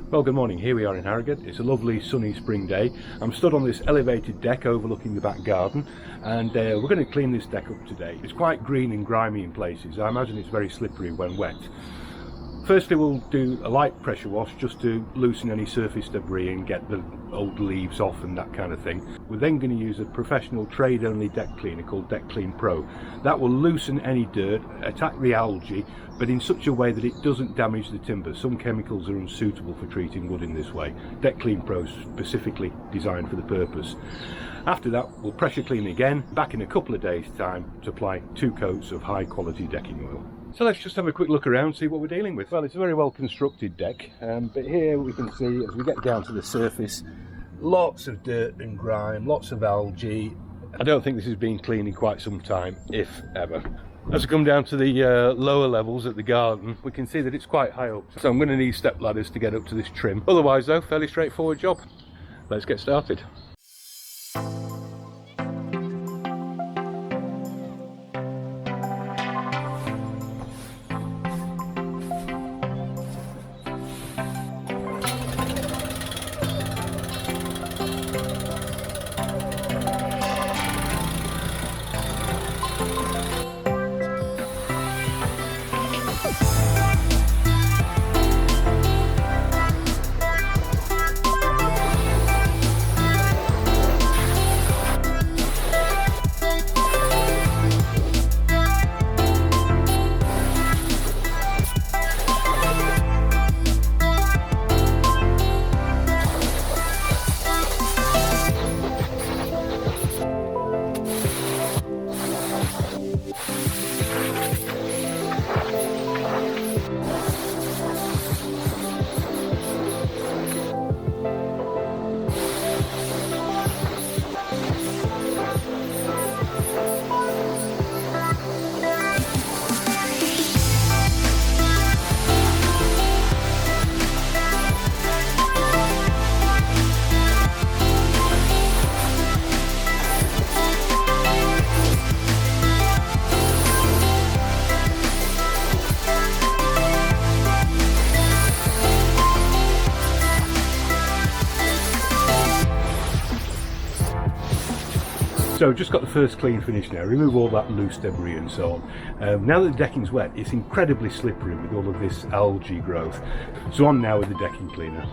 Well, good morning. Here we are in Harrogate. It's a lovely sunny spring day. I'm stood on this elevated deck overlooking the back garden, and we're going to clean this deck up today. It's quite green and grimy in places. I imagine it's very slippery when wet. Firstly, we'll do a light pressure wash just to loosen any surface debris and get the old leaves off and that kind of thing. We're then going to use a professional trade-only deck cleaner called Deck Clean Pro. That will loosen any dirt, attack the algae, but in such a way that it doesn't damage the timber. Some chemicals are unsuitable for treating wood in this way. Deck Clean Pro is specifically designed for the purpose. After that, we'll pressure clean again, back in a couple of days' time to apply 2 coats of high quality decking oil. So let's just have a quick look around, see what we're dealing with. Well, it's a very well constructed deck, but here we can see, as we get down to the surface, lots of dirt and grime, lots of algae. I don't think this has been cleaned in quite some time, if ever. As we come down to the lower levels at the garden, we can see that it's quite high up. So I'm going to need step ladders to get up to this trim. Otherwise though, fairly straightforward job. Let's get started. So just got the first clean finish now. Remove all that loose debris and so on. Now that the decking's wet, it's incredibly slippery with all of this algae growth. So on now with the decking cleaner.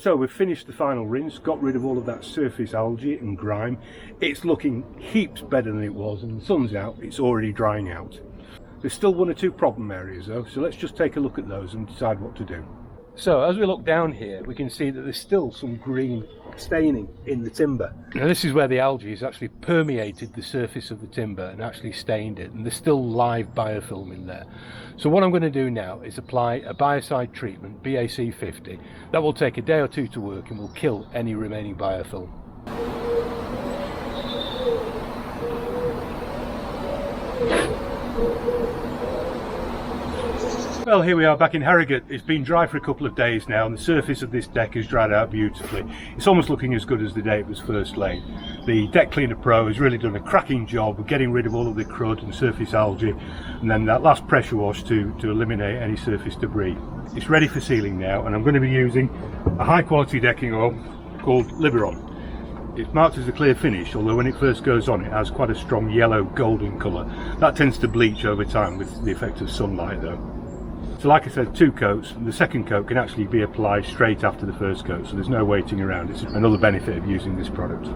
So we've finished the final rinse, got rid of all of that surface algae and grime. It's looking heaps better than it was, and the sun's out, it's already drying out. There's still one or two problem areas though, so let's just take a look at those and decide what to do. So as we look down here, we can see that there's still some green staining in the timber. Now this is where the algae has actually permeated the surface of the timber and actually stained it, and there's still live biofilm in there. So what I'm going to do now is apply a biocide treatment, BAC 50. That will take a day or two to work and will kill any remaining biofilm. Well, here we are back in Harrogate. It's been dry for a couple of days now and the surface of this deck has dried out beautifully. It's almost looking as good as the day it was first laid. The Deck Cleaner Pro has really done a cracking job of getting rid of all of the crud and surface algae, and then that last pressure wash to eliminate any surface debris. It's ready for sealing now, and I'm going to be using a high quality decking oil called Liberon. It's marked as a clear finish, although when it first goes on it has quite a strong yellow golden colour. That tends to bleach over time with the effect of sunlight though. So like I said, 2 coats, and the second coat can actually be applied straight after the first coat, so there's no waiting around. It's another benefit of using this product.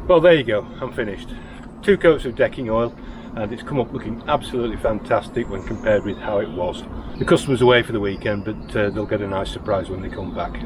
Well, there you go, I'm finished. 2 coats of decking oil, and it's come up looking absolutely fantastic when compared with how it was. The customer's away for the weekend, but they'll get a nice surprise when they come back.